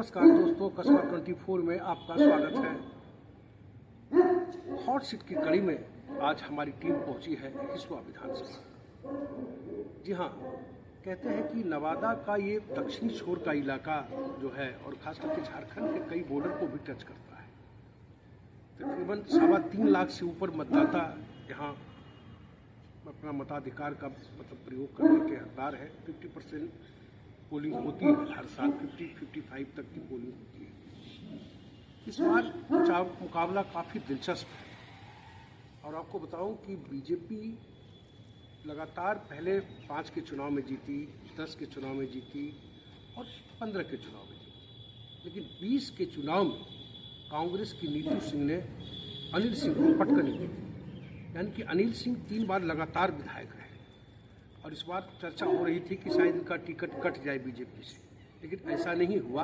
नमस्कार दोस्तों, कस्बा 24 में आपका स्वागत है। हॉट सीट की कड़ी में आज हमारी टीम पहुंची है हिसुआ विधानसभा। जी हाँ, कहते हैं कि नवादा का ये दक्षिणी छोर का इलाका जो है और खास करके झारखंड के कई बॉर्डर को भी टच करता है। तकरीबन 3.25 लाख से ऊपर मतदाता यहाँ अपना मताधिकार का प्रयोग करने के हकदार है। 50% पोलिंग होती है हर साल, 50-55 तक की पोलिंग होती है। इस बार मुकाबला काफ़ी दिलचस्प है और आपको बताऊं कि बीजेपी लगातार पहले 5 के चुनाव में जीती, 10 के चुनाव में जीती और 15 के चुनाव में जीती, लेकिन 20 के चुनाव में कांग्रेस की नीतू सिंह ने अनिल सिंह को पटकनी दी थी। यानी कि अनिल सिंह 3 बार लगातार विधायक रहे और इस बार चर्चा हो रही थी कि शायद इनका टिकट कट जाए बीजेपी से, लेकिन ऐसा नहीं हुआ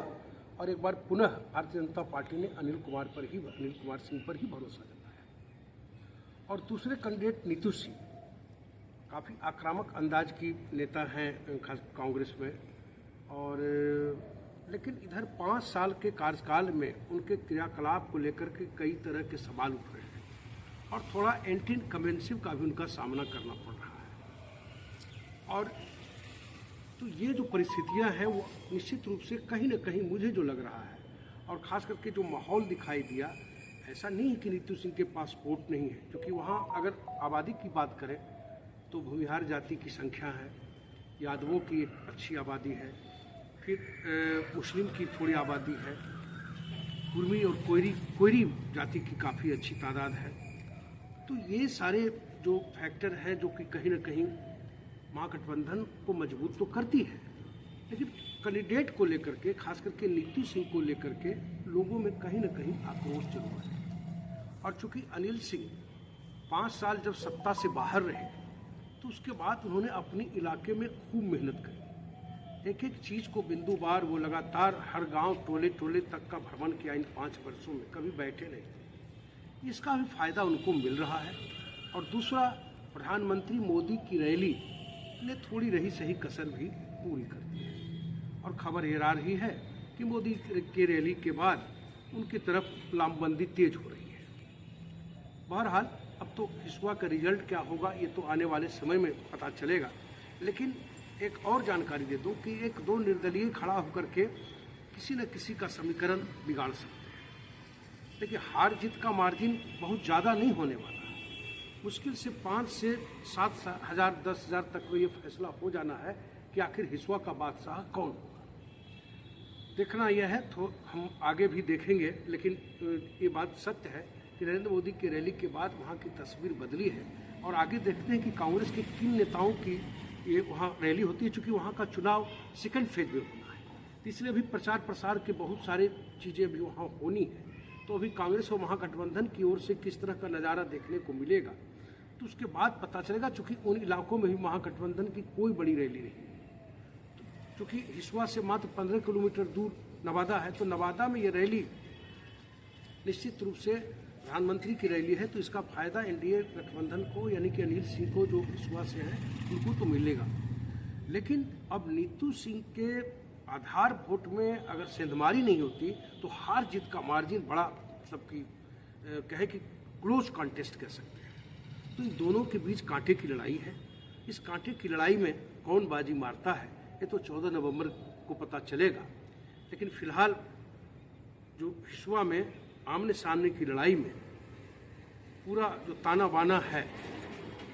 और एक बार पुनः भारतीय जनता पार्टी ने अनिल कुमार सिंह पर ही भरोसा जताया। और दूसरे कैंडिडेट नीतू सिंह काफ़ी आक्रामक अंदाज की नेता हैं खास कांग्रेस में, और लेकिन इधर 5 साल के कार्यकाल में उनके क्रियाकलाप को लेकर के कई तरह के सवाल उठ रहे हैं और थोड़ा एंटी इनकम्बेंसी का भी उनका सामना करना पड़ रहा है। और तो ये जो परिस्थितियां हैं वो निश्चित रूप से कहीं ना कहीं मुझे जो लग रहा है, और ख़ास करके जो माहौल दिखाई दिया, ऐसा नहीं है कि नीतू सिंह के पास वोट नहीं है, क्योंकि वहाँ अगर आबादी की बात करें तो भूमिहार जाति की संख्या है, यादवों की एक अच्छी आबादी है, फिर मुस्लिम की थोड़ी आबादी है, कुर्मी और कोयरी जाति की काफ़ी अच्छी तादाद है। तो ये सारे जो फैक्टर हैं जो कि कहीं ना कहीं महागठबंधन को मजबूत तो करती है, लेकिन कैंडिडेट को लेकर के, खास करके नीतू सिंह को लेकर के लोगों में कहीं ना कहीं आक्रोश जरूर है। और चूंकि अनिल सिंह 5 साल जब सत्ता से बाहर रहे तो उसके बाद उन्होंने अपने इलाके में खूब मेहनत करी, एक एक चीज़ को बिंदुवार वो लगातार हर गांव टोले तक का भ्रमण किया इन 5 वर्षों में, कभी बैठे नहीं। इसका भी फायदा उनको मिल रहा है। और दूसरा, प्रधानमंत्री मोदी की रैली ने थोड़ी रही सही कसर भी पूरी कर दी है और खबर ये आ रही है कि मोदी के रैली के बाद उनकी तरफ लामबंदी तेज हो रही है। बहरहाल अब तो हिसुआ का रिजल्ट क्या होगा ये तो आने वाले समय में पता चलेगा, लेकिन एक और जानकारी दे दूं कि 1-2 निर्दलीय खड़ा होकर के किसी न किसी का समीकरण बिगाड़ सकते हैं, लेकिन हार जीत का मार्जिन बहुत ज़्यादा नहीं होने वाला। मुश्किल से 5 से 7 हज़ार 10 हज़ार तक में ये फैसला हो जाना है कि आखिर हिसुआ का बादशाह कौन होगा। देखना यह है, तो हम आगे भी देखेंगे, लेकिन ये बात सत्य है कि नरेंद्र मोदी की रैली के बाद वहाँ की तस्वीर बदली है। और आगे देखते हैं कि कांग्रेस के किन नेताओं की ये वहाँ रैली होती है, चूँकि वहाँ का चुनाव सेकेंड फेज में होना है, इसलिए अभी प्रचार प्रसार के बहुत सारे चीज़ें अभी वहाँ होनी है। तो अभी कांग्रेस और महागठबंधन की ओर से किस तरह का नज़ारा देखने को मिलेगा तो उसके बाद पता चलेगा, चूँकि उन इलाकों में भी महागठबंधन की कोई बड़ी रैली नहीं है। चूँकि हिसुआ से मात्र 15 किलोमीटर दूर नवादा है, तो नवादा में ये रैली निश्चित रूप से प्रधानमंत्री की रैली है, तो इसका फायदा एनडीए गठबंधन को, यानी कि अनिल सिंह को जो हिसुआ से हैं उनको तो मिलेगा। लेकिन अब नीतू सिंह के आधार वोट में अगर सेंधमारी नहीं होती तो हार जीत का मार्जिन बड़ा, कि कहे कि क्लोज कॉन्टेस्ट कह सकते हैं। तो इन दोनों के बीच कांटे की लड़ाई है। इस कांटे की लड़ाई में कौन बाजी मारता है ये तो 14 नवंबर को पता चलेगा, लेकिन फिलहाल जो हिसुआ में आमने सामने की लड़ाई में पूरा जो ताना बाना है,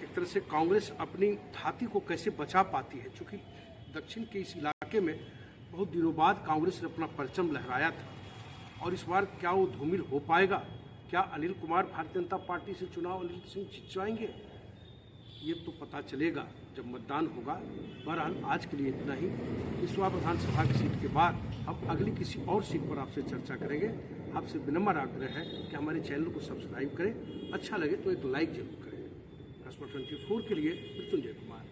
एक तरह से कांग्रेस अपनी छाती को कैसे बचा पाती है, क्योंकि दक्षिण के इस इलाके में बहुत दिनों बाद कांग्रेस ने अपना परचम लहराया था, और इस बार क्या वो धूमिल हो पाएगा? क्या अनिल कुमार भारतीय जनता पार्टी से चुनाव अनिल सिंह जितवाएंगे? ये तो पता चलेगा जब मतदान होगा। बहरहाल आज के लिए इतना ही। हिसुआ विधानसभा की सीट के बाद अब अगली किसी और सीट पर आपसे चर्चा करेंगे। आपसे विनम्र आग्रह है कि हमारे चैनल को सब्सक्राइब करें, अच्छा लगे तो एक लाइक जरूर करें। कस्बा 24 के लिए मृत्युंजय कुमार।